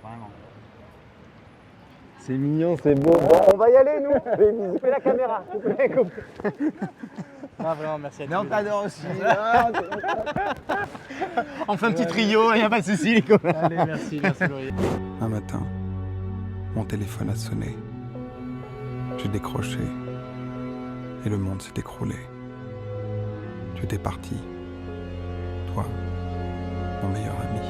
Vraiment. C'est mignon, c'est beau. Bon, on va y aller, nous. Les bisous. Fais la caméra. Non, vraiment, merci à tous. Mais on les deux. t'adore aussi. On fait un petit trio, il n'y a pas de souci, les copains. Allez, merci Laurier. Un matin, mon téléphone a sonné. J'ai décroché et le monde s'est écroulé. Tu étais parti, toi, mon meilleur ami.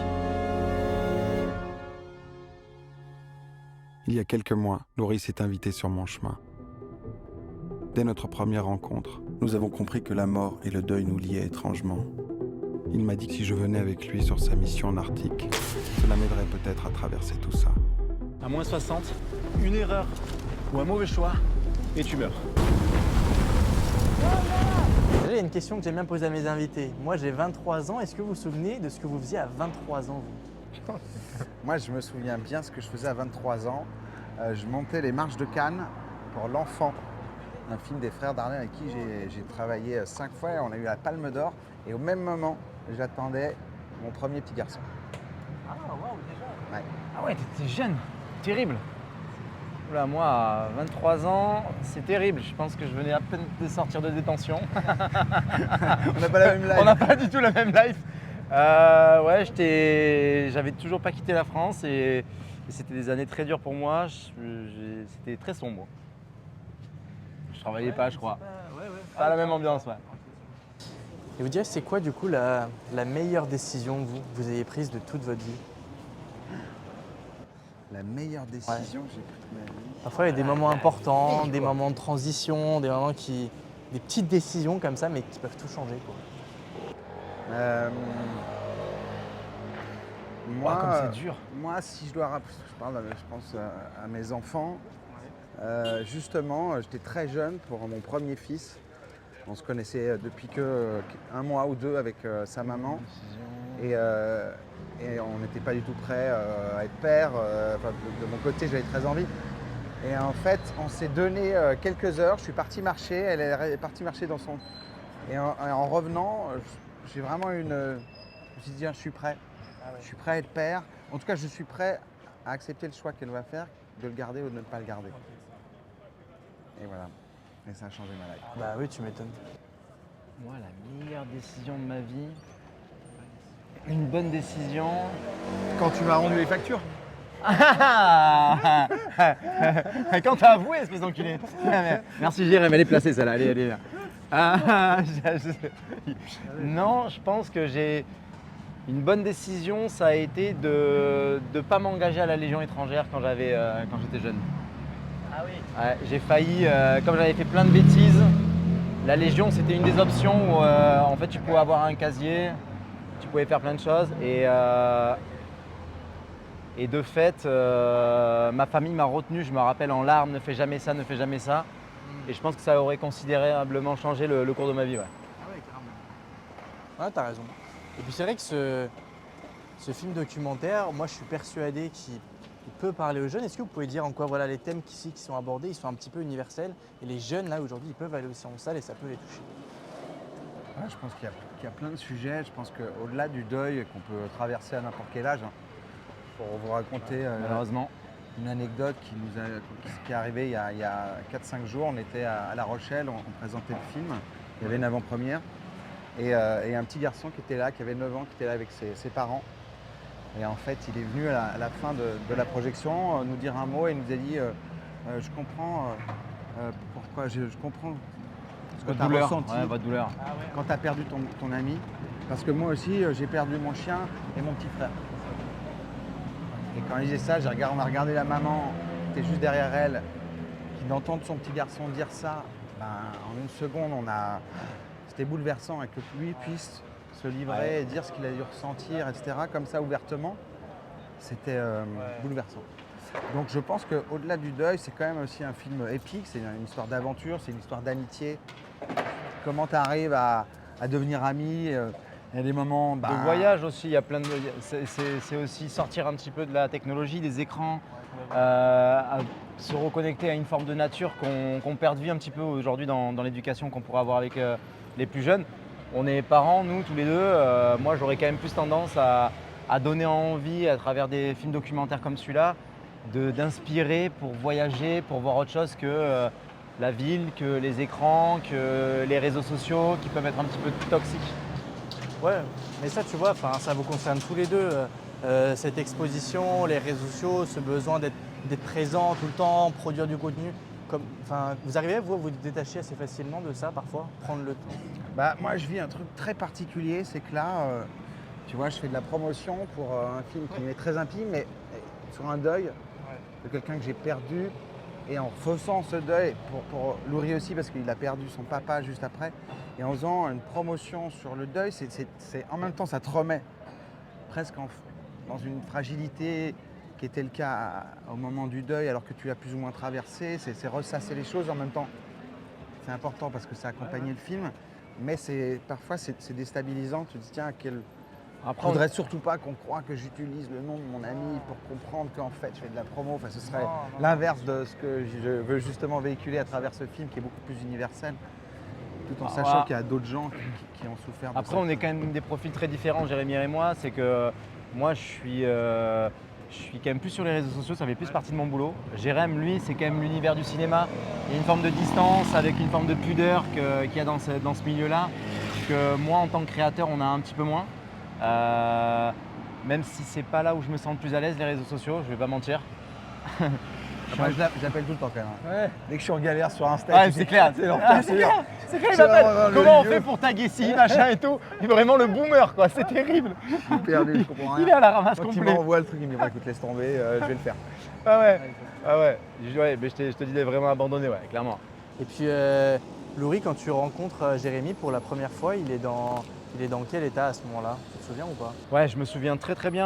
Il y a quelques mois, Laurie s'est invité sur mon chemin. Dès notre première rencontre, nous avons compris que la mort et le deuil nous liaient étrangement. Il m'a dit que si je venais avec lui sur sa mission en Arctique, cela m'aiderait peut-être à traverser tout ça. À moins 60, une erreur ou un mauvais choix, et tu meurs. Déjà, il y a une question que j'aime bien poser à mes invités. Moi, j'ai 23 ans. Est-ce que vous vous souvenez de ce que vous faisiez à 23 ans, vous? Moi, je me souviens bien ce que je faisais à 23 ans. Je montais les marches de Cannes pour L'Enfant, un film des frères Dardenne avec qui j'ai travaillé 5 fois. On a eu la Palme d'Or. Et au même moment, j'attendais mon premier petit garçon. Ah, waouh, déjà. Ouais. Ah ouais, t'étais jeune, terrible. Oula, moi, à 23 ans, c'est terrible. Je pense que je venais à peine de sortir de détention. On n'a pas la même life. On n'a pas du tout la même life. Ouais, j'avais toujours pas quitté la France et c'était des années très dures pour moi. C'était très sombre. Je travaillais pas, je crois. Pas la même ambiance, ouais. Et vous direz, c'est quoi, du coup, la meilleure décision que vous ayez prise de toute votre vie? La meilleure décision que j'ai prise de ma vie. Parfois, il y a des moments importants, des moments de transition, des petites décisions comme ça, mais qui peuvent tout changer, quoi. Moi, comme c'est dur. Moi, si je dois rappeler, je pense à mes enfants. Justement, j'étais très jeune pour mon premier fils. On se connaissait depuis un mois ou deux avec sa maman. Et on n'était pas du tout prêts à être père. De mon côté, j'avais très envie. Et en fait, on s'est donné quelques heures. Je suis parti marcher. Elle est partie marcher dans son. Et en revenant, j'ai vraiment je me suis dit, je suis prêt. Je suis prêt à être père. En tout cas, je suis prêt à accepter le choix qu'elle va faire, de le garder ou de ne pas le garder. Et voilà. Et ça a changé ma life. Bah oui, tu m'étonnes. Moi, la meilleure décision de ma vie, une bonne décision. Quand tu m'as rendu les factures. Quand t'as avoué, espèce d'enculé. Merci Jérém, elle est placée celle-là, allez. Non, je pense que j'ai une bonne décision, ça a été de ne pas m'engager à la Légion étrangère quand j'étais jeune. Ah oui. Ouais, j'ai failli, comme j'avais fait plein de bêtises, la Légion c'était une des options où en fait tu pouvais avoir un casier, tu pouvais faire plein de choses et de fait ma famille m'a retenu, je me rappelle en larmes, ne fais jamais ça. Et je pense que ça aurait considérablement changé le cours de ma vie. Ouais. Ah ouais, carrément. Ouais, t'as raison. Et puis c'est vrai que ce film documentaire, moi je suis persuadé qu'il peut parler aux jeunes. Est-ce que vous pouvez dire en quoi voilà, les thèmes qui sont abordés, ils sont un petit peu universels et les jeunes là aujourd'hui, ils peuvent aller aussi en salle et ça peut les toucher? Ouais, je pense qu'il y a plein de sujets. Je pense qu'au-delà du deuil qu'on peut traverser à n'importe quel âge, pour vous raconter Malheureusement. une anecdote qui est arrivée il y a 4-5 jours. On était à La Rochelle, on présentait le film. Il y avait une avant-première. Et un petit garçon qui était là, qui avait 9 ans, qui était là avec ses parents. Et en fait, il est venu à la fin de la projection nous dire un mot et il nous a dit je comprends pourquoi, je comprends ce que tu as ressenti votre douleur. quand tu as perdu ton ami. Parce que moi aussi, j'ai perdu mon chien et mon petit frère. Et quand il disait ça, on a regardé la maman qui était juste derrière elle, qui d'entendre son petit garçon dire ça, en une seconde, c'était bouleversant et que lui puisse se livrer et dire ce qu'il a dû ressentir, etc., comme ça ouvertement, c'était bouleversant. Donc je pense qu'au-delà du deuil, c'est quand même aussi un film épique, c'est une histoire d'aventure, c'est une histoire d'amitié. Comment tu arrives à devenir ami, il y a des moments… De voyage aussi, il y a plein de… C'est aussi sortir un petit peu de la technologie, des écrans, à se reconnecter à une forme de nature qu'on perd de vue un petit peu aujourd'hui dans l'éducation qu'on pourra avoir avec les plus jeunes. On est parents, nous, tous les deux. Moi, j'aurais quand même plus tendance à à donner envie à travers des films documentaires comme celui-là d'inspirer pour voyager, pour voir autre chose que la ville, que les écrans, que les réseaux sociaux qui peuvent être un petit peu toxiques. Ouais, mais ça, tu vois, ça vous concerne tous les deux. Cette exposition, les réseaux sociaux, ce besoin d'être présent tout le temps, produire du contenu. Vous arrivez, vous détacher assez facilement de ça parfois, prendre le temps? Bah, moi, je vis un truc très particulier, c'est que là, tu vois, je fais de la promotion pour un film qui m'est très intime, mais sur un deuil de quelqu'un que j'ai perdu. Et en faisant ce deuil, pour Loury aussi, parce qu'il a perdu son papa juste après, et en faisant une promotion sur le deuil, en même temps, ça te remet presque dans une fragilité qui était le cas au moment du deuil, alors que tu l'as plus ou moins traversé. C'est ressasser les choses en même temps. C'est important parce que ça accompagnait le film, mais parfois c'est déstabilisant. Tu te dis, tiens, Après, je ne voudrais surtout pas qu'on croie que j'utilise le nom de mon ami pour comprendre qu'en fait je fais de la promo. Enfin, ce serait l'inverse de ce que je veux justement véhiculer à travers ce film qui est beaucoup plus universel, tout en sachant qu'il y a d'autres gens qui ont souffert de ça. Après, on est quand même des profils très différents, Jérémy et moi. C'est que moi, je suis quand même plus sur les réseaux sociaux, ça fait plus partie de mon boulot. Jérémy, lui, c'est quand même l'univers du cinéma. Il y a une forme de distance avec une forme de pudeur qu'il y a dans ce milieu-là, que moi, en tant que créateur, on a un petit peu moins. Même si c'est pas là où je me sens le plus à l'aise, les réseaux sociaux, je vais pas mentir. Moi, je l'appelle tout le temps quand même. Ouais. Dès que je suis en galère sur Insta, Ouais, c'est clair. C'est clair, il m'appelle. Comment on fait pour taguer ci, machin et tout. Il est vraiment le boomer, quoi. C'est terrible. Je suis perdu, je comprends rien. Il est à la ramasse Quand il complet. m'envoie le truc, il me dit écoute, laisse tomber, je vais le faire. Ah ouais. Mais je te disais vraiment abandonné, ouais, clairement. Et puis, Loury, quand tu rencontres Jérémy pour la première fois, il est dans quel état à ce moment-là? Tu te souviens ou pas? Ouais, je me souviens très très bien.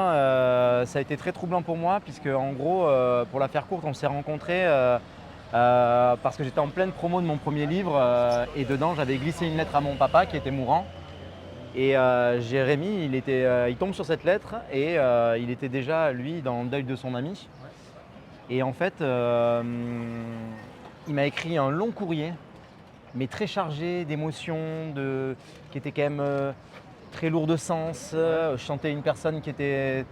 Ça a été très troublant pour moi, puisque en gros, pour la faire courte, on s'est rencontrés parce que j'étais en pleine promo de mon premier livre et dedans, j'avais glissé une lettre à mon papa qui était mourant. Et Jérémy, il tombe sur cette lettre et il était déjà, lui, dans le deuil de son ami. Et en fait, il m'a écrit un long courrier, mais très chargé d'émotions, qui était quand même très lourd de sens. Je sentais une personne qui était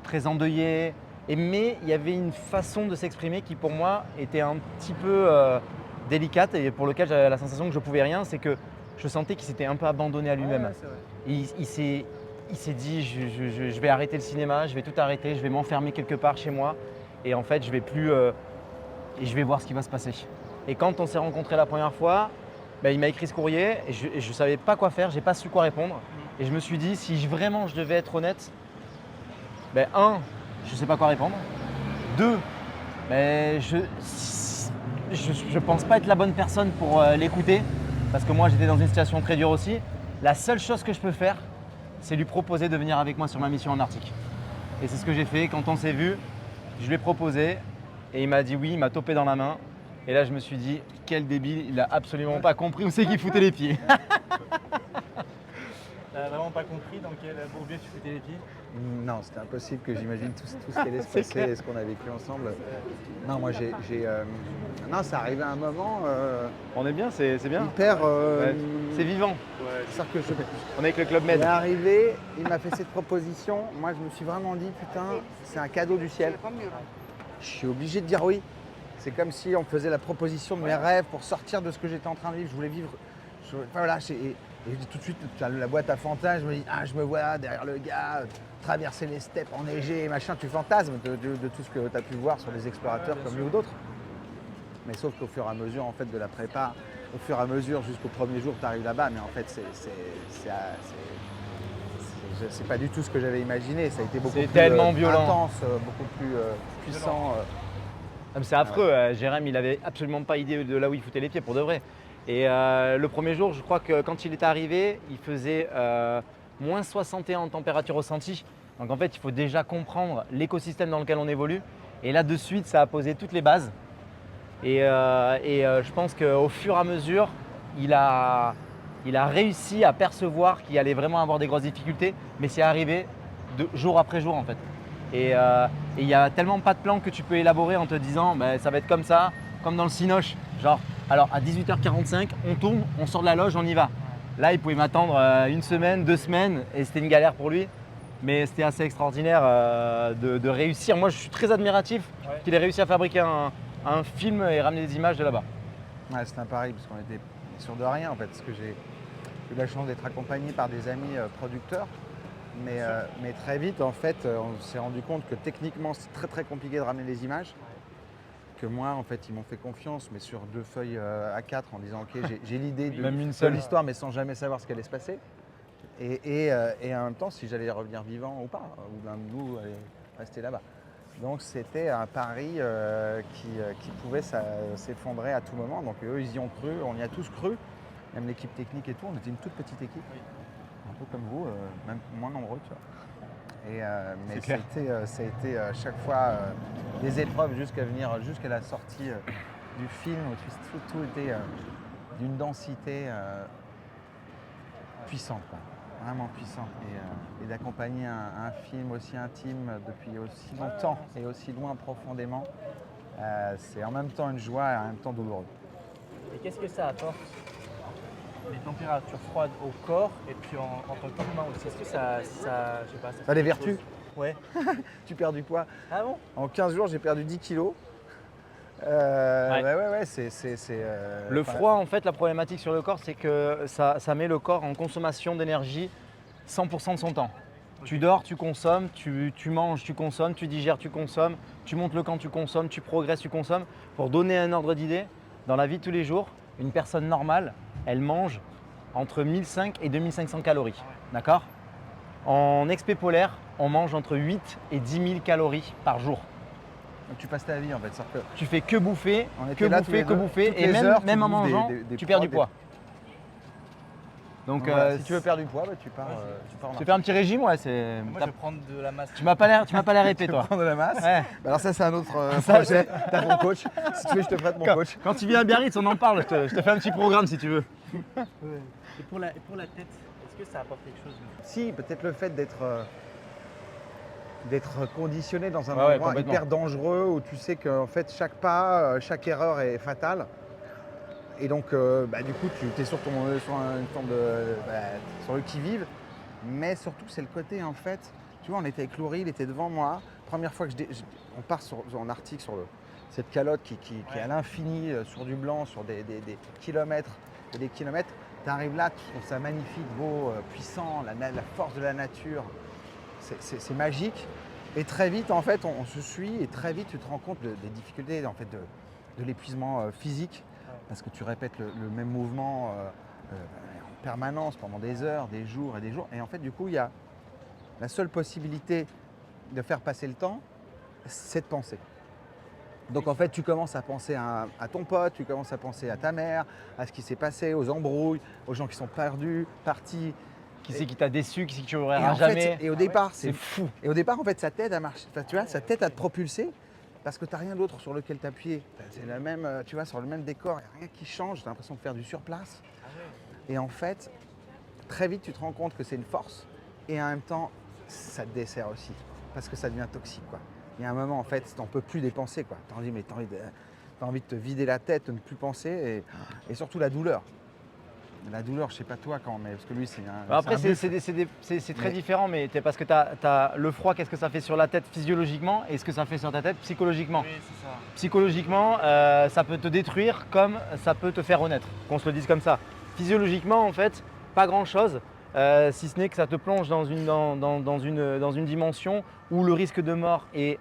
très endeuillée. Mais il y avait une façon de s'exprimer qui, pour moi, était un petit peu délicate et pour lequel j'avais la sensation que je ne pouvais rien. C'est que je sentais qu'il s'était un peu abandonné à lui-même. Ouais, c'est vrai. Il s'est dit, je vais arrêter le cinéma, je vais tout arrêter, je vais m'enfermer quelque part chez moi. Et en fait, je vais plus… et je vais voir ce qui va se passer. Et quand on s'est rencontrés la première fois, il m'a écrit ce courrier et je ne savais pas quoi faire, je n'ai pas su quoi répondre. Et je me suis dit, si vraiment je devais être honnête, un, je ne sais pas quoi répondre. Deux, je ne pense pas être la bonne personne pour l'écouter, parce que moi j'étais dans une situation très dure aussi. La seule chose que je peux faire, c'est lui proposer de venir avec moi sur ma mission en Arctique. Et c'est ce que j'ai fait. Quand on s'est vu, je lui ai proposé et il m'a dit oui, il m'a topé dans la main. Et là, je me suis dit, quel débile, il n'a absolument pas compris où c'est qu'il foutait les pieds. T'as vraiment pas compris dans quel bourbier tu foutais les pieds? Non, c'était impossible que j'imagine tout ce qui allait se passer et ce qu'on a vécu ensemble. Non, moi non, ça arrivait à un moment On est bien, c'est bien. hyper… C'est vivant. c'est-à-dire que On est avec le Club il est Med. arrivé, il m'a fait cette proposition. Moi, je me suis vraiment dit, putain, c'est un cadeau du ciel. Je suis obligé de dire oui. C'est comme si on me faisait la proposition de mes rêves pour sortir de ce que j'étais en train de vivre. Je voulais vivre. Voilà, et je dis tout de suite, tu as la boîte à fantasmes. Je me dis, je me vois derrière le gars, traverser les steppes enneigées, machin. Tu fantasmes de tout ce que tu as pu voir sur les explorateurs comme lui ou d'autres. Mais sauf qu'au fur et à mesure en fait, de la prépa, au fur et à mesure jusqu'au premier jour, tu arrives là-bas. Mais en fait, c'est pas du tout ce que j'avais imaginé. Ça a été beaucoup plus tellement violent. intense, beaucoup plus puissant. C'est affreux. Jérémy, il n'avait absolument pas idée de là où il foutait les pieds pour de vrai. Et le premier jour, je crois que quand il est arrivé, il faisait moins 61 en température ressentie. Donc en fait, il faut déjà comprendre l'écosystème dans lequel on évolue. Et là, de suite, ça a posé toutes les bases. Et je pense qu'au fur et à mesure, il a réussi à percevoir qu'il allait vraiment avoir des grosses difficultés. Mais c'est arrivé jour après jour en fait. Et il n'y a tellement pas de plan que tu peux élaborer en te disant ça va être comme ça, comme dans le Cinoche. Genre, alors à 18h45, on tourne, on sort de la loge, on y va. Là, il pouvait m'attendre une semaine, 2 semaines et c'était une galère pour lui. Mais c'était assez extraordinaire de réussir. Moi, je suis très admiratif qu'il ait réussi à fabriquer un film et ramener des images de là-bas. Ouais, c'était un pari parce qu'on était sûr de rien en fait, parce que j'ai eu la chance d'être accompagné par des amis producteurs. Mais très vite, en fait, on s'est rendu compte que techniquement, c'est très très compliqué de ramener les images. Que moi, en fait, ils m'ont fait confiance, mais sur 2 feuilles A4 en disant ok, j'ai l'idée Même une de seule. l'histoire, mais sans jamais savoir ce qui allait se passer. Et en même temps, si j'allais revenir vivant ou pas, ou l'un de nous allait rester là-bas. Donc c'était un pari qui pouvait s'effondrer à tout moment. Donc eux, ils y ont cru, on y a tous cru, même l'équipe technique et tout. On était une toute petite équipe, un peu comme vous, même moins nombreux, tu vois. Mais ça a été à chaque fois des épreuves jusqu'à la sortie du film où tout était d'une densité puissante, quoi. Vraiment puissante. Et d'accompagner un film aussi intime depuis aussi longtemps et aussi loin profondément, c'est en même temps une joie et en même temps douloureux. Et qu'est-ce que ça apporte les températures froides au corps et puis en tant qu'humain aussi? Est-ce que ça je sais pas, Ça a des vertus. Ouais. Tu perds du poids. Ah bon? En 15 jours, j'ai perdu 10 kilos. C'est Le froid, en fait, la problématique sur le corps, c'est que ça met le corps en consommation d'énergie 100% de son temps. Tu dors, tu consommes, tu manges, tu consommes, tu digères, tu consommes, tu montes le camp, tu consommes, tu progresses, tu consommes. Pour donner un ordre d'idée, dans la vie de tous les jours, une personne normale, elle mange entre 1500 et 2500 calories. D'accord? En expé polaire, on mange entre 8 et 10 000 calories par jour. Donc tu passes ta vie en fait. Que Tu fais que bouffer, on que était là tous les bouffer, que deux, bouffer, toutes et les même, heures, tu même en bouffes mangeant, des tu perds du prods, poids. Donc, voilà, si tu veux perdre du poids, bah, tu pars en tu fais un petit régime, ouais, c'est. Moi je vais prendre de la masse. Tu m'as pas l'air épais, toi. prendre de la masse. Ouais. Bah alors ça c'est un autre Ça, projet. T'as ton coach. Si tu veux, je te prête mon coach. Quand tu viens à Biarritz, on en parle. Je te fais un petit programme si tu veux. Et pour la tête, est-ce que ça apporte quelque chose? Si, peut-être le fait d'être conditionné dans un Ouais, endroit complètement. hyper dangereux où tu sais que en fait chaque pas, chaque erreur est fatale. Et donc du coup tu es sur une forme sur le qui-vive. Mais surtout c'est le côté en fait, tu vois, on était avec Laurie, il était devant moi. Première fois que on part en Arctique sur cette calotte qui est à l'infini sur du blanc, sur des kilomètres et des kilomètres. Tu arrives là, tu trouves ça magnifique, beau, puissant, la force de la nature. C'est magique. Et très vite, en fait, on se suit et très vite, tu te rends compte des difficultés, en fait, de l'épuisement physique. Parce que tu répètes le même mouvement en permanence pendant des heures, des jours et des jours. Et en fait, du coup, il y a la seule possibilité de faire passer le temps, c'est de penser. Donc en fait, tu commences à penser à ton pote, tu commences à penser à ta mère, à ce qui s'est passé, aux embrouilles, aux gens qui sont perdus, partis. Qui c'est qui t'a déçu, qui c'est que tu Et ouvriras en fait, jamais. et au départ, C'est fou. Et au départ, en fait, ça t'aide à marcher. Enfin, tu vois, ça t'aide à te propulser parce que tu n'as rien d'autre sur lequel t'appuyer. C'est la même, tu vois, sur le même décor, il n'y a rien qui change. Tu as l'impression de faire du surplace. Et en fait, très vite, tu te rends compte que c'est une force et en même temps, ça te dessert aussi parce que ça devient toxique, quoi. Il y a un moment, en fait, tu n'en peux plus dépenser, quoi. Tu as envie de te vider la tête, de ne plus penser et surtout la douleur. La douleur, je sais pas toi quand, mais parce que lui, c'est un. Après, c'est un buffle. c'est très Mais- différent, mais parce que tu as le froid, qu'est-ce que ça fait sur la tête physiologiquement et ce que ça fait sur ta tête psychologiquement. Oui, c'est ça. Psychologiquement, ça peut te détruire comme ça peut te faire renaître, qu'on se le dise comme ça. Physiologiquement, en fait, pas grand-chose, si ce n'est que ça te plonge dans une dimension où le risque de mort est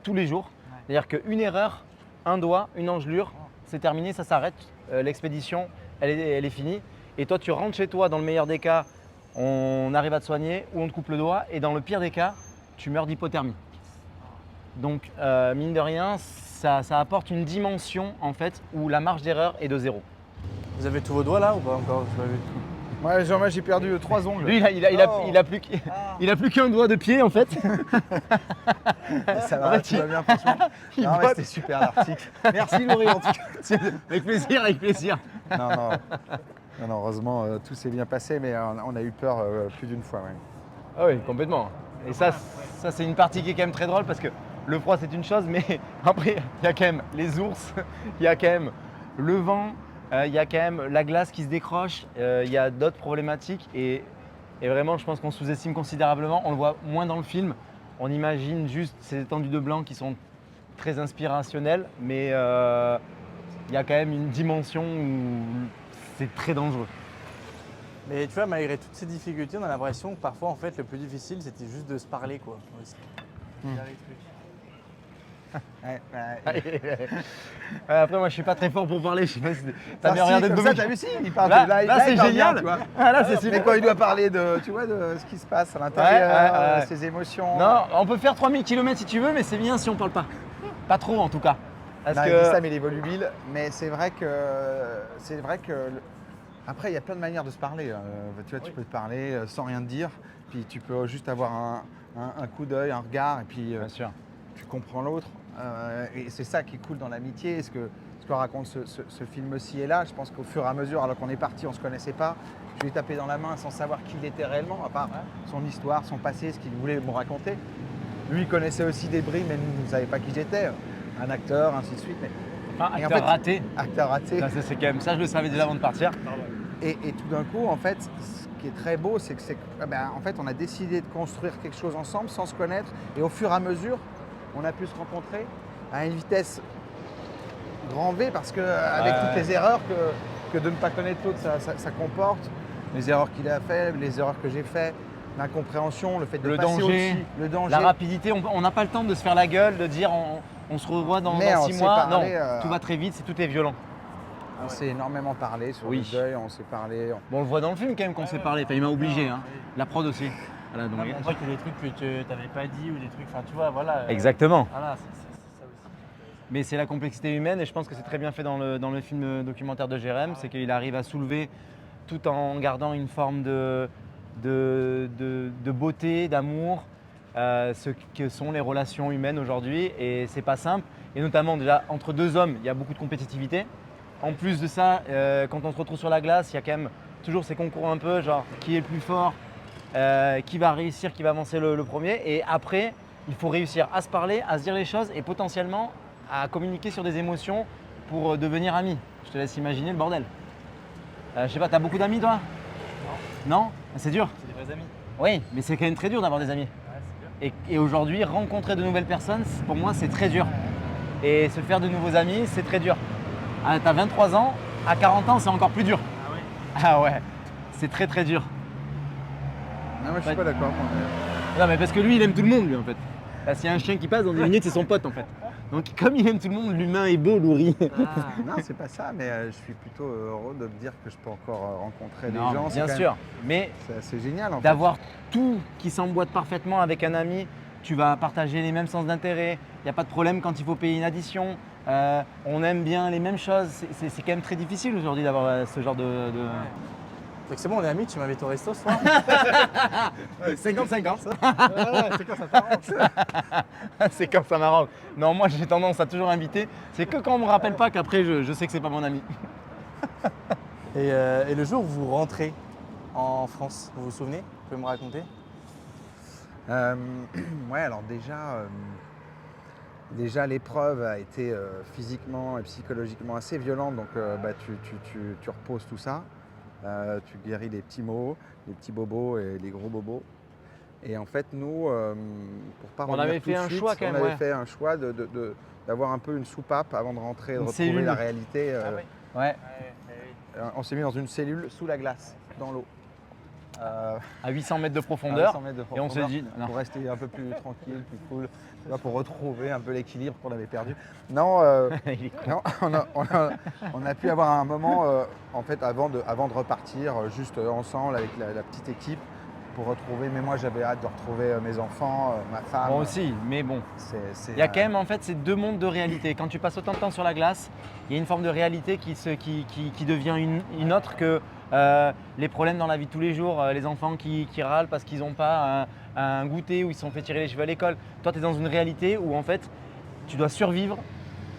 tous les jours. Ouais. C'est-à-dire qu'une erreur, un doigt, une engelure, c'est terminé, ça s'arrête. L'expédition, elle est finie. Et toi, tu rentres chez toi, dans le meilleur des cas, on arrive à te soigner ou on te coupe le doigt. Et dans le pire des cas, tu meurs d'hypothermie. Donc, mine de rien, ça apporte une dimension en fait où la marge d'erreur est de 0. Vous avez tous vos doigts là ou pas encore? Je l'avais tout. Ouais, Jean-Marc, j'ai perdu 3 ongles. Lui, il a plus qu'un doigt de pied en fait. Ça En va, fait, tout va bien, franchement. il Non, mais botte. c'était super l'Arctique. Merci Laurie en tout cas. Avec plaisir, avec plaisir. Non, heureusement, tout s'est bien passé, mais on a eu peur plus d'une fois. Ouais. Ah oui, complètement. Et ça c'est une partie qui est quand même très drôle parce que le froid c'est une chose, mais après il y a quand même les ours, il y a quand même le vent, il y a quand même la glace qui se décroche, il y a d'autres problématiques et Et vraiment, je pense qu'on sous-estime considérablement. On le voit moins dans le film. On imagine juste ces étendues de blanc qui sont très inspirationnelles, mais il y a quand même une dimension où c'est très dangereux. Mais tu vois, malgré toutes ces difficultés, on a l'impression que parfois, en fait, le plus difficile, c'était juste de se parler, quoi. aussi. Après, moi, je suis pas très fort pour parler. Je sais pas si t'as Ah, bien si, regardé de comme dos. ça, t'as vu, si, il parle Là, de là, là, c'est il parle bien, génial. tu vois. Ah, là, c'est Mais super. quand il doit parler de, tu vois, de ce qui se passe à l'intérieur, ses émotions. Non, on peut faire 3000 km si tu veux, mais c'est bien si on parle pas. Pas trop en tout cas. Parce Non, que... il dit ça, mais il est volubile. Mais c'est vrai que après, il y a plein de manières de se parler. Tu vois, tu peux te parler sans rien te dire, puis tu peux juste avoir un coup d'œil, un regard, et puis Bien sûr. tu comprends l'autre. Et c'est ça qui est cool dans l'amitié. Ce que raconte ce film aussi est là. Je pense qu'au fur et à mesure, alors qu'on est parti, on ne se connaissait pas. Je lui ai tapé dans la main sans savoir qui il était réellement, à part son histoire, son passé, ce qu'il voulait me raconter. Lui, il connaissait aussi des bris, mais il ne savait pas qui j'étais. Un acteur, ainsi de suite. Mais Enfin, Et acteur en fait- raté. acteur raté. Ça, c'est quand même ça, je le savais déjà avant de partir. Et tout d'un coup, en fait, ce qui est très beau, c'est que en fait, on a décidé de construire quelque chose ensemble sans se connaître. Et au fur et à mesure, on a pu se rencontrer à une vitesse grand V, parce que avec Ouais. toutes les erreurs que de ne pas connaître l'autre, ça comporte, les erreurs qu'il a fait, les erreurs que j'ai fait, l'incompréhension, le fait de Le passer danger, au-dessus, le danger. La rapidité, on n'a pas le temps de se faire la gueule, de dire on se revoit dans Mais on 6 s'est mois. parlé, Non, tout va très vite, tout est violent. On s'est énormément parlé sur Oui. le deuil, on s'est parlé. Bon, on le voit dans le film quand même qu'on s'est parlé. Enfin, il m'a obligé. Hein. La prod aussi. Voilà, donc- On voit qu'il y a des trucs que tu n'avais pas dit ou des trucs, enfin, tu vois, voilà. Exactement. Voilà, c'est ça aussi. Mais c'est la complexité humaine et je pense que c'est très bien fait dans le film documentaire de Jérém, c'est qu'il arrive à soulever tout en gardant une forme de beauté, d'amour, ce que sont les relations humaines aujourd'hui, et c'est pas simple. Et notamment déjà entre deux hommes, il y a beaucoup de compétitivité. En plus de ça, quand on se retrouve sur la glace, il y a quand même toujours ces concours un peu, genre qui est le plus fort, qui va réussir, qui va avancer le premier. Et après, il faut réussir à se parler, à se dire les choses et potentiellement à communiquer sur des émotions pour devenir amis. Je te laisse imaginer le bordel. Je sais pas, t'as beaucoup d'amis toi? Non. C'est dur? C'est des vrais amis. Oui, mais c'est quand même très dur d'avoir des amis. Ouais, c'est dur. Et aujourd'hui, rencontrer de nouvelles personnes, pour moi, c'est très dur. Et se faire de nouveaux amis, c'est très dur. Ah, t'as 23 ans, à 40 ans, c'est encore plus dur. Ah ouais. Ah ouais, c'est très très dur. Non, moi, je suis Ouais. pas d'accord. moi. Non, mais parce que lui, il aime tout le monde, lui, en fait. Là, s'il y a un chien qui passe, dans 10 minutes, c'est son pote, en fait. Donc, comme il aime tout le monde, l'humain est beau, Loury. Non, c'est pas ça, mais je suis plutôt heureux de me dire que je peux encore rencontrer Non, des gens. C'est bien quand sûr. même- Mais C'est assez génial en fait. d'avoir tout qui s'emboîte parfaitement avec un ami, tu vas partager les mêmes sens d'intérêt, il n'y a pas de problème quand il faut payer une addition, on aime bien les mêmes choses. C'est quand même très difficile aujourd'hui d'avoir ce genre de... Fait que c'est bon, on est amis, tu m'invites au resto ce soir. 50-50. C'est quand ça t'arrange. C'est quand ça m'arrange. Non, moi j'ai tendance à toujours inviter. C'est que quand on me rappelle pas qu'après je sais que c'est pas mon ami. Et le jour où vous rentrez en France, vous vous souvenez? Vous pouvez me raconter? Ouais, alors déjà l'épreuve a été physiquement et psychologiquement assez violente, donc tu reposes tout ça, tu guéris les petits maux, les petits bobos et les gros bobos. Et en fait, nous, pour pas On revenir avait tout fait de un suite, choix quand même, on avait ouais. fait un choix d'avoir un peu une soupape avant de rentrer, de Une retrouver cellule. la réalité. Ouais. On s'est mis dans une cellule sous la glace, dans l'eau. À 800 mètres de à profondeur. 800 mètres de Et on s'est profondeur, dit, non. pour rester un peu plus tranquille, plus cool, tu vois, pour retrouver un peu l'équilibre qu'on avait perdu. Non, Il est con. non, on a pu avoir un moment en fait avant de repartir juste ensemble avec la petite équipe pour retrouver. Mais moi j'avais hâte de retrouver mes enfants, ma femme. Moi aussi, mais bon. Il y a quand même en fait ces deux mondes de réalité. Quand tu passes autant de temps sur la glace, il y a une forme de réalité qui devient une autre que les problèmes dans la vie de tous les jours, les enfants qui râlent parce qu'ils n'ont pas un goûter ou ils se sont fait tirer les cheveux à l'école. Toi, tu es dans une réalité où en fait, tu dois survivre,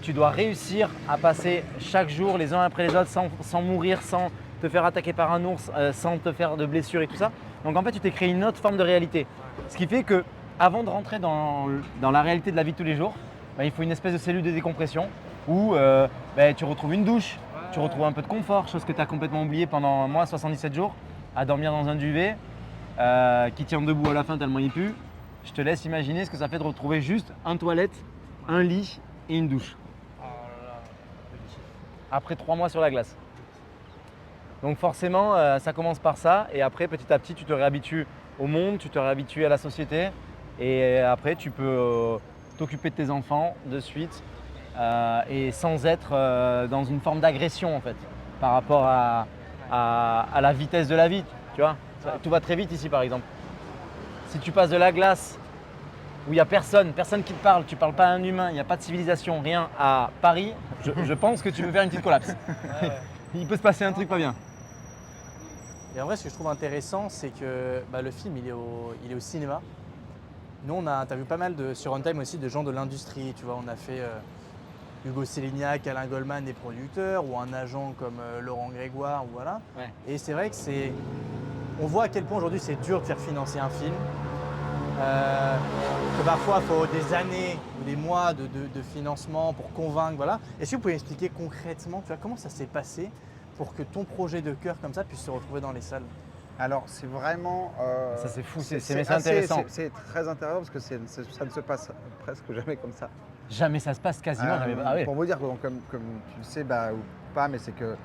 tu dois réussir à passer chaque jour les uns après les autres sans mourir, sans te faire attaquer par un ours, sans te faire de blessures et tout ça. Donc en fait, tu t'es créé une autre forme de réalité. Ce qui fait que avant de rentrer dans la réalité de la vie de tous les jours, il faut une espèce de cellule de décompression où tu retrouves une douche, tu retrouves un peu de confort, chose que tu as complètement oublié pendant moi 77 jours, à dormir dans un duvet, qui tient debout à la fin tellement il pue. Je te laisse imaginer ce que ça fait de retrouver juste un toilette, un lit et une douche. Après 3 mois sur la glace. Donc forcément, ça commence par ça et après petit à petit tu te réhabitues au monde, tu te réhabitues à la société et après tu peux t'occuper de tes enfants de suite et sans être dans une forme d'agression en fait par rapport à la vitesse de la vie, tu vois. Tout va très vite ici par exemple. Si tu passes de la glace où il n'y a personne qui te parle, tu ne parles pas à un humain, il n'y a pas de civilisation, rien à Paris, je pense que tu veux faire une petite collapse. Il peut se passer un truc pas bien. Et en vrai, ce que je trouve intéressant, c'est que le film, il est au cinéma. Nous, on a interviewé pas mal sur Runtime aussi de gens de l'industrie. Tu vois, on a fait Hugo Sélignac, Alain Goldman, des producteurs, ou un agent comme Laurent Grégoire, ou voilà. Ouais. Et c'est vrai que on voit à quel point aujourd'hui c'est dur de faire financer un film. Que parfois il faut des années ou des mois de financement pour convaincre. Voilà. Est-ce que vous pouvez expliquer concrètement, tu vois, comment ça s'est passé pour que ton projet de cœur comme ça puisse se retrouver dans les salles? Alors c'est vraiment… Ça c'est fou, c'est assez- intéressant. C'est très intéressant parce que ça ne se passe presque jamais comme ça. Jamais ça se passe quasiment. Jamais. Ah oui. Pour vous dire, comme tu le sais ou pas, mais c'est que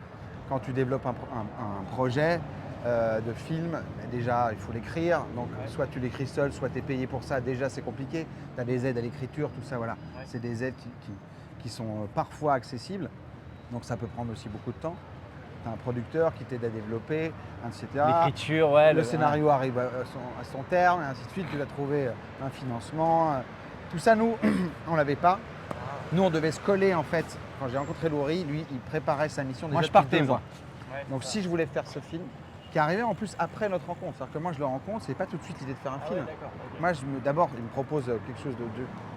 quand tu développes un projet de film, déjà il faut l'écrire. Donc soit tu l'écris seul, soit tu es payé pour ça. Déjà c'est compliqué. Tu as des aides à l'écriture, tout ça, voilà. Ouais. C'est des aides qui sont parfois accessibles. Donc ça peut prendre aussi beaucoup de temps. Tu as un producteur qui t'aide à développer, etc. L'écriture, ouais. Le scénario arrive à son terme, et ainsi de suite. Tu vas trouver un financement. Tout ça, nous, on ne l'avait pas. Nous, on devait se coller, en fait. Quand j'ai rencontré Laurie, lui, il préparait sa mission déjà Moi je depuis partais 2 moi. ans. Donc, si je voulais faire ce film, qui arrivait en plus après notre rencontre, c'est-à-dire que moi, je le rencontre, c'est pas tout de suite l'idée de faire un film. Moi, d'abord, il me propose quelque chose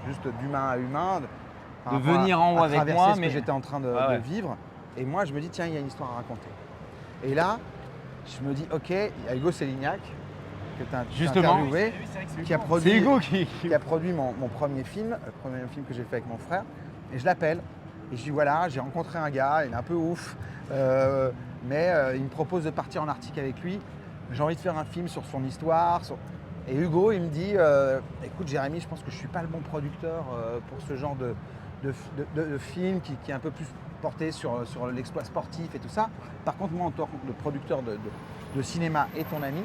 juste d'humain à humain. par De rapport venir en haut à avec traverser moi, ce mais que j'étais en train de vivre. Et moi, je me dis, tiens, il y a une histoire à raconter. Et là, je me dis, ok, il y a Hugo Sélignac, que tu as Justement. interviewé, qui a C'est produit, Hugo qui a produit mon premier film, le premier film que j'ai fait avec mon frère. Et je l'appelle. Et je dis, voilà, j'ai rencontré un gars, il est un peu ouf, mais il me propose de partir en Arctique avec lui. J'ai envie de faire un film sur son histoire. Et Hugo, il me dit, écoute Jérémy, je pense que je ne suis pas le bon producteur pour ce genre de film qui est un peu plus porté sur l'exploit sportif et tout ça. Par contre, moi, en tant que producteur de cinéma et ton ami,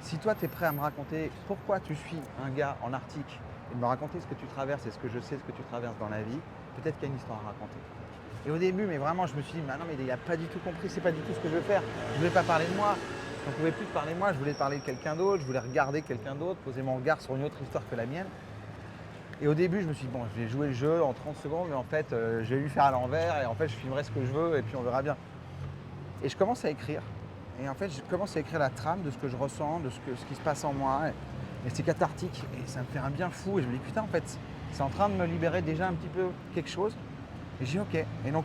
si toi, tu es prêt à me raconter pourquoi tu suis un gars en Arctique et de me raconter ce que tu traverses et ce que je sais, ce que tu traverses dans la vie, peut-être qu'il y a une histoire à raconter. Et au début, mais vraiment, je me suis dit, non, mais il n'a pas du tout compris, c'est pas du tout ce que je veux faire. Je ne voulais pas parler de moi. Je ne pouvais plus parler de moi, je voulais parler de quelqu'un d'autre, je voulais regarder quelqu'un d'autre, poser mon regard sur une autre histoire que la mienne. Et au début, je me suis dit, bon, je vais jouer le jeu en 30 secondes, mais en fait, je vais lui faire à l'envers et en fait, je filmerai ce que je veux et puis on verra bien. Et je commence à écrire. Et en fait, je commence à écrire la trame de ce que je ressens, de ce qui se passe en moi. Et c'est cathartique et ça me fait un bien fou. Et je me dis, putain, en fait, c'est en train de me libérer déjà un petit peu quelque chose. Et je dis, ok. Et donc,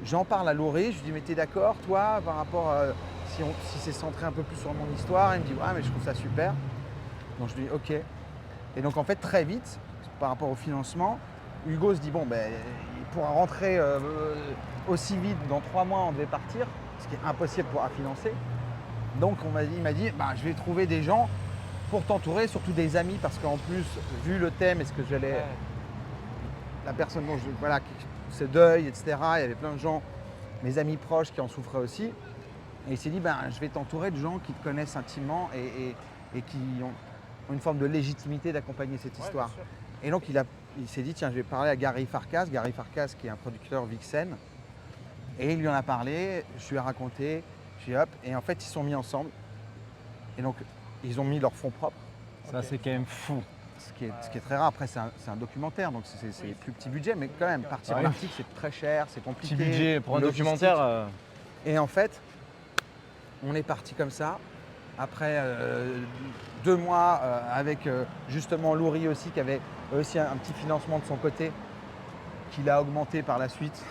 j'en parle à Laurie. Je lui dis, mais t'es d'accord, toi, par rapport à si c'est centré un peu plus sur mon histoire? Il me dit, ouais, mais je trouve ça super. Donc, je lui dis, ok. Et donc, en fait, très vite, par rapport au financement, Hugo se dit, bon, ben, il pourra rentrer aussi vite. Dans 3 mois, on devait partir, ce qui est impossible à financer. Donc, il m'a dit, bah, je vais trouver des gens pour t'entourer, surtout des amis, parce qu'en plus, vu le thème et ce que j'allais… La personne dont voilà, ce deuil, etc., il y avait plein de gens, mes amis proches qui en souffraient aussi. Et il s'est dit, ben, je vais t'entourer de gens qui te connaissent intimement et qui ont une forme de légitimité d'accompagner cette histoire. Et donc, il s'est dit, tiens, je vais parler à Gary Farkas qui est un producteur Vixen. Et il lui en a parlé, je lui ai raconté, hop, et en fait, ils se sont mis ensemble. Et donc, ils ont mis leur fonds propres. Ça c'est quand même fou. Ce qui est très rare. Après, c'est un documentaire, donc c'est plus petit budget, mais quand même, partir en Ouais. Arctique, c'est très cher, c'est compliqué. Petit budget pour un logistique. documentaire. Et en fait, on est parti comme ça. Après 2 mois avec justement Laurie aussi, qui avait aussi un petit financement de son côté, qu'il a augmenté par la suite.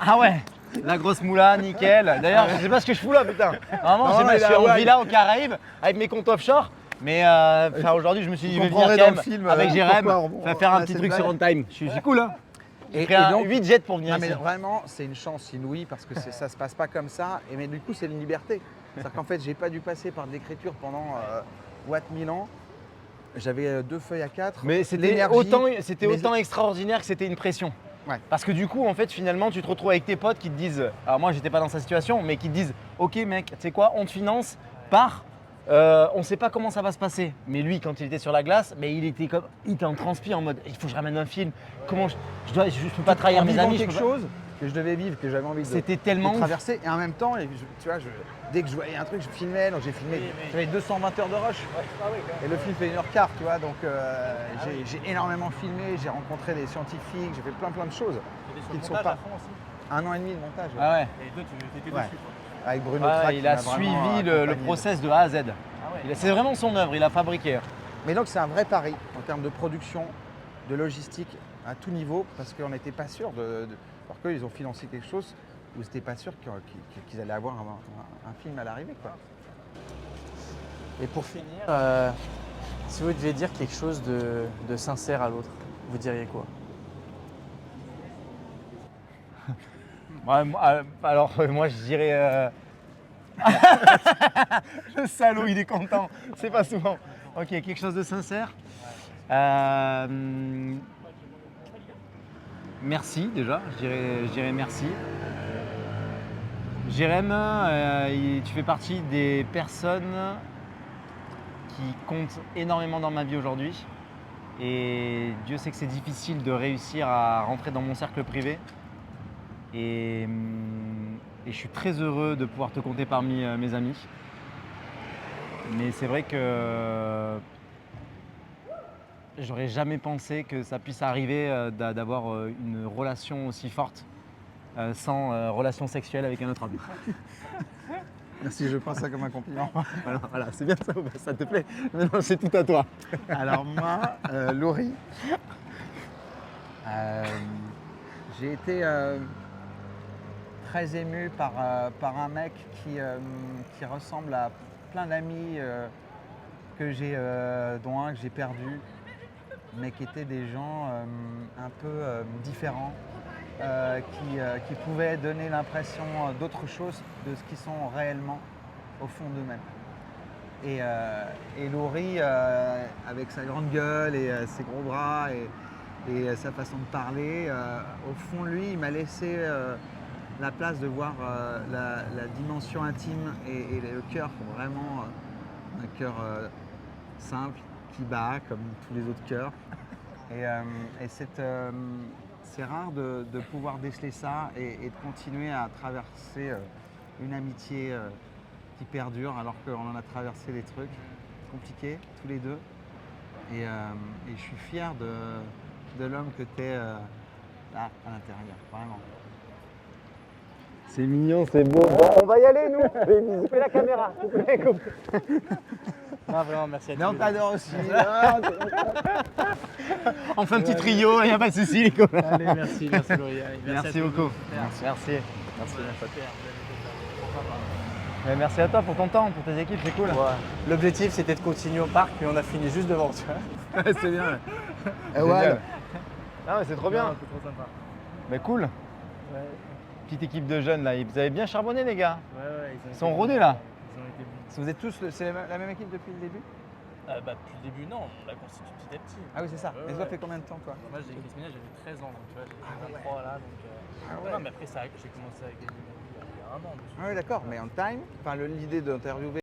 Ah ouais, la grosse moula, nickel. D'ailleurs, je sais pas ce que je fous là, putain. Vraiment, Non, je sais pas, mais je suis là, en ouais. villa aux Caraïbes avec mes comptes offshore. Mais aujourd'hui, je me suis dit, je vais venir comprendrez quand dans même le film, avec Jérém, pourquoi on faire un a petit cette truc sur blague. Runtime. Je suis cool, hein. Et J'ai pris donc, 8 jets pour venir non, mais ici. vraiment, c'est une chance inouïe parce que ça se passe pas comme ça. Mais du coup, c'est une liberté. C'est-à-dire qu'en fait, j'ai pas dû passer par de l'écriture pendant Watt 1000 ans. J'avais 2 feuilles à 4. Mais c'était L'énergie, autant extraordinaire que c'était une pression. Ouais. Parce que du coup, en fait, finalement, tu te retrouves avec tes potes qui te disent, alors moi, j'étais pas dans sa situation, mais qui te disent, ok mec, tu sais quoi, on te finance par, on sait pas comment ça va se passer. Mais lui, quand il était sur la glace, mais il était en transpi en mode, il faut que je ramène un film. Comment je peux pas trahir en mes vivant amis. quelque chose que je devais vivre, que j'avais envie C'était de tellement ouf. traverser. Et en même temps, tu vois, dès que je voyais un truc, je filmais. Donc j'ai filmé, j'avais 220 heures de rush. Et le film fait 1h15, tu vois. Donc j'ai énormément filmé, j'ai rencontré des scientifiques, j'ai fait plein de choses. Qui ne sont pas. 1 an et demi de montage. Ah ouais. Et toi, tu étais Ouais. dessus, quoi. Avec Bruno Ouais, Trac, il qui a m'a vraiment suivi le accompagné. process de A à Z. Ah ouais. C'est vraiment son œuvre, il a fabriqué. Mais donc c'est un vrai pari en termes de production, de logistique à tout niveau, parce qu'on n'était pas sûr alors qu'ils ont financé quelque chose où c'était pas sûr qu'ils allaient avoir un film à l'arrivée, quoi. Et pour finir, si vous deviez dire quelque chose de sincère à l'autre, vous diriez quoi? Ouais, alors, moi, je dirais. Le salaud, il est content. C'est pas souvent. Ok, quelque chose de sincère. Merci déjà, je dirais merci. Jérém, tu fais partie des personnes qui comptent énormément dans ma vie aujourd'hui. Et Dieu sait que c'est difficile de réussir à rentrer dans mon cercle privé. Et je suis très heureux de pouvoir te compter parmi mes amis. Mais c'est vrai que j'aurais jamais pensé que ça puisse arriver d'avoir une relation aussi forte sans relation sexuelle avec un autre homme. Merci, je prends ça comme un compliment. Voilà, c'est bien ça, ça te plaît. Maintenant, c'est tout à toi. Alors moi, Laurie, j'ai été très ému par un mec qui ressemble à plein d'amis dont un que j'ai perdu, mais qui étaient des gens un peu différents, qui pouvaient donner l'impression d'autre chose de ce qu'ils sont réellement au fond d'eux-mêmes. Et Laurie, avec sa grande gueule et ses gros bras et sa façon de parler, au fond de lui, il m'a laissé la place de voir la dimension intime et le cœur, vraiment un cœur simple qui bat comme tous les autres cœurs. Et c'est rare de pouvoir déceler ça et de continuer à traverser une amitié qui perdure alors qu'on en a traversé des trucs compliqués tous les deux. Et je suis fier de l'homme que tu es là à l'intérieur, vraiment. C'est mignon, c'est beau. Bon, on va y aller, nous. Fais la caméra. Non, vraiment, merci à Mais tous on les deux. t'adore aussi. On fait un petit trio, il n'y a pas de souci, les copains. Allez, merci Laurie. Merci beaucoup. Merci. Merci. Mais merci à toi pour ton temps, pour tes équipes, c'est cool. Ouais. L'objectif, c'était de continuer au parc, mais on a fini juste devant, tu vois. C'est bien. Ouais. Ah ouais, c'est trop bien. Non, c'est trop sympa. Mais cool. Ouais, Petite équipe de jeunes là, vous avez bien charbonné les gars. ouais, Ils sont rodés là. Ils ont été bons. Vous êtes tous la même équipe depuis le début? Depuis le début, non, on l'a constitué petit à petit. Ah oui, c'est ça. Ouais, Mais ça ouais. fait combien de temps, toi? Moi, j'ai écrit ce ménage, j'avais 13 ans, donc tu vois, j'ai 23 là, donc. Ah ouais. Non, mais après, j'ai commencé avec des il y a 1 an. dessus. Ah oui, d'accord. Mais en time, l'idée d'interviewer